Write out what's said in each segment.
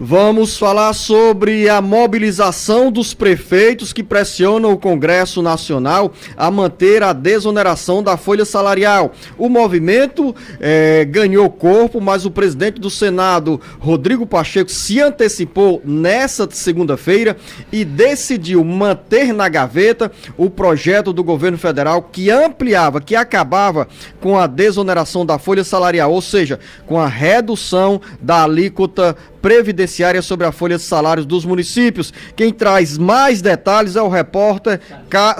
Vamos falar sobre a mobilização dos prefeitos que pressionam o Congresso Nacional a manter a desoneração da folha salarial. O movimento ganhou corpo, mas o presidente do Senado, Rodrigo Pacheco, se antecipou nessa segunda-feira e decidiu manter na gaveta o projeto do governo federal que ampliava, que acabava com a desoneração da folha salarial, ou seja, com a redução da alíquota previdenciária sobre a folha de salários dos municípios. Quem traz mais detalhes é o repórter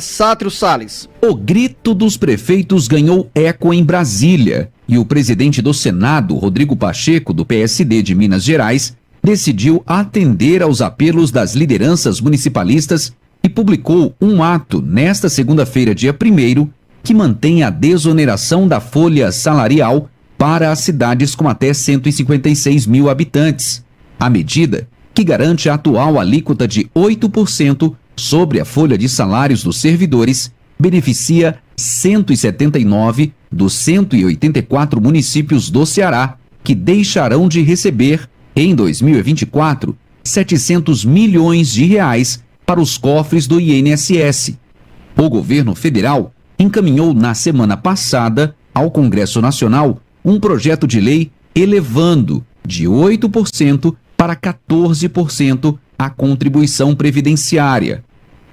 Sátrio Salles. O grito dos prefeitos ganhou eco em Brasília e o presidente do Senado, Rodrigo Pacheco, do PSD de Minas Gerais, decidiu atender aos apelos das lideranças municipalistas e publicou um ato nesta segunda-feira, dia 1º, que mantém a desoneração da folha salarial para as cidades com até 156 mil habitantes. A medida, que garante a atual alíquota de 8% sobre a folha de salários dos servidores, beneficia 179 dos 184 municípios do Ceará, que deixarão de receber, em 2024, 700 milhões de reais para os cofres do INSS. O governo federal encaminhou na semana passada ao Congresso Nacional um projeto de lei elevando de 8% para 14% a contribuição previdenciária.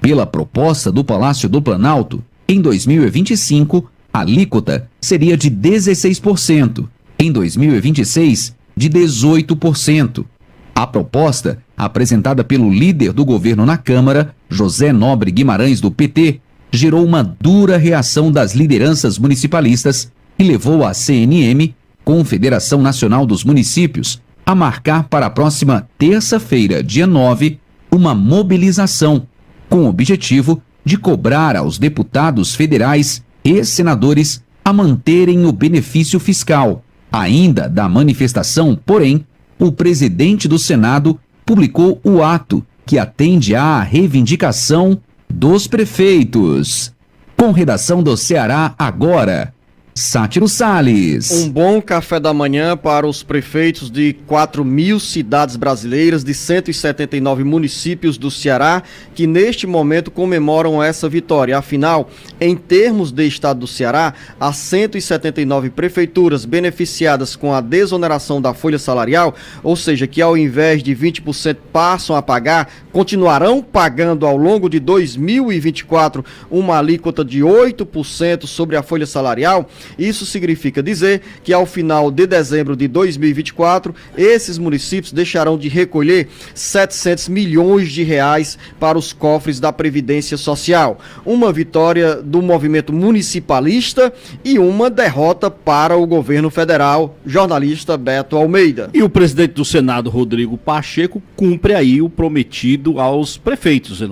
Pela proposta do Palácio do Planalto, em 2025, a alíquota seria de 16%, em 2026, de 18%. A proposta, apresentada pelo líder do governo na Câmara, José Nobre Guimarães, do PT, gerou uma dura reação das lideranças municipalistas e levou a CNM, Confederação Nacional dos Municípios, a marcar para a próxima terça-feira, dia 9, uma mobilização, com o objetivo de cobrar aos deputados federais e senadores a manterem o benefício fiscal. Ainda da manifestação, porém, o presidente do Senado publicou o ato que atende à reivindicação dos prefeitos. Com redação do Ceará Agora, Sátiro Salles. Um bom café da manhã para os prefeitos de 4.000 cidades brasileiras, de 179 municípios do Ceará, que neste momento comemoram essa vitória. Afinal, em termos de estado do Ceará, as 179 prefeituras beneficiadas com a desoneração da folha salarial, ou seja, que ao invés de 20% passam a pagar, continuarão pagando ao longo de 2024 uma alíquota de 8% sobre a folha salarial. Isso significa dizer que ao final de dezembro de 2024, esses municípios deixarão de recolher 700 milhões de reais para os cofres da Previdência Social. Uma vitória do movimento municipalista e uma derrota para o governo federal. Jornalista Beto Almeida. E o presidente do Senado, Rodrigo Pacheco, cumpre aí o prometido aos prefeitos,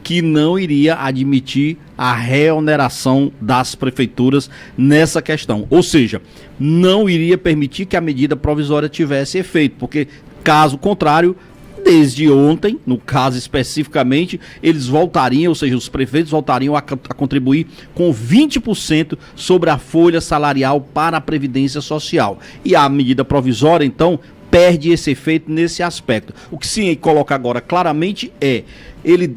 que não iria admitir a reoneração das prefeituras nessa questão. Ou seja, não iria permitir que a medida provisória tivesse efeito, porque, caso contrário, desde ontem, no caso especificamente, eles voltariam, ou seja, os prefeitos voltariam a contribuir com 20% sobre a folha salarial para a Previdência Social. E a medida provisória, então, perde esse efeito nesse aspecto. O que se coloca agora claramente é, ele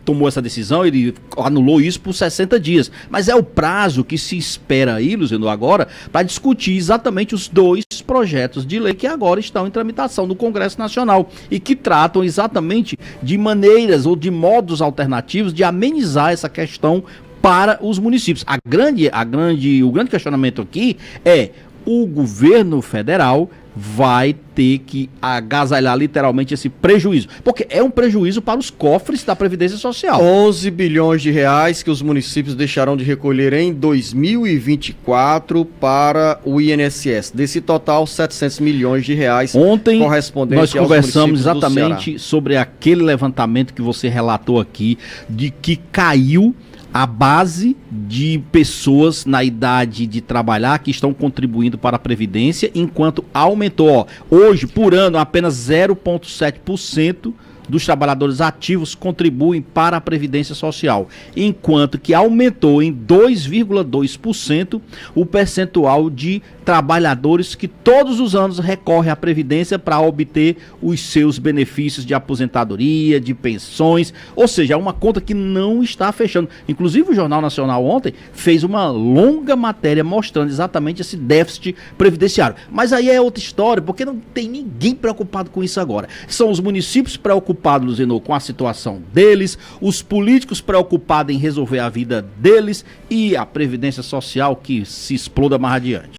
tomou essa decisão, ele anulou isso por 60 dias, mas é o prazo que se espera aí, Luciano, agora, para discutir exatamente os dois projetos de lei que agora estão em tramitação no Congresso Nacional e que tratam exatamente de maneiras ou de modos alternativos de amenizar essa questão para os municípios. O grande questionamento aqui é: o governo federal vai ter que agasalhar literalmente esse prejuízo, porque é um prejuízo para os cofres da Previdência Social. 11 bilhões de reais que os municípios deixarão de recolher em 2024 para o INSS. Desse total, 700 milhões de reais. Ontem nós conversamos exatamente sobre aquele levantamento que você relatou aqui, de que caiu a base de pessoas na idade de trabalhar que estão contribuindo para a Previdência, enquanto aumentou, hoje, por ano, apenas 0,7% dos trabalhadores ativos contribuem para a Previdência Social, enquanto que aumentou em 2,2% o percentual de trabalhadores que todos os anos recorrem à Previdência para obter os seus benefícios de aposentadoria, de pensões, ou seja, é uma conta que não está fechando. Inclusive o Jornal Nacional ontem fez uma longa matéria mostrando exatamente esse déficit previdenciário. Mas aí é outra história, porque não tem ninguém preocupado com isso agora. São os municípios preocupados, Luziano, com a situação deles, os políticos preocupados em resolver a vida deles e a Previdência Social que se exploda mais adiante.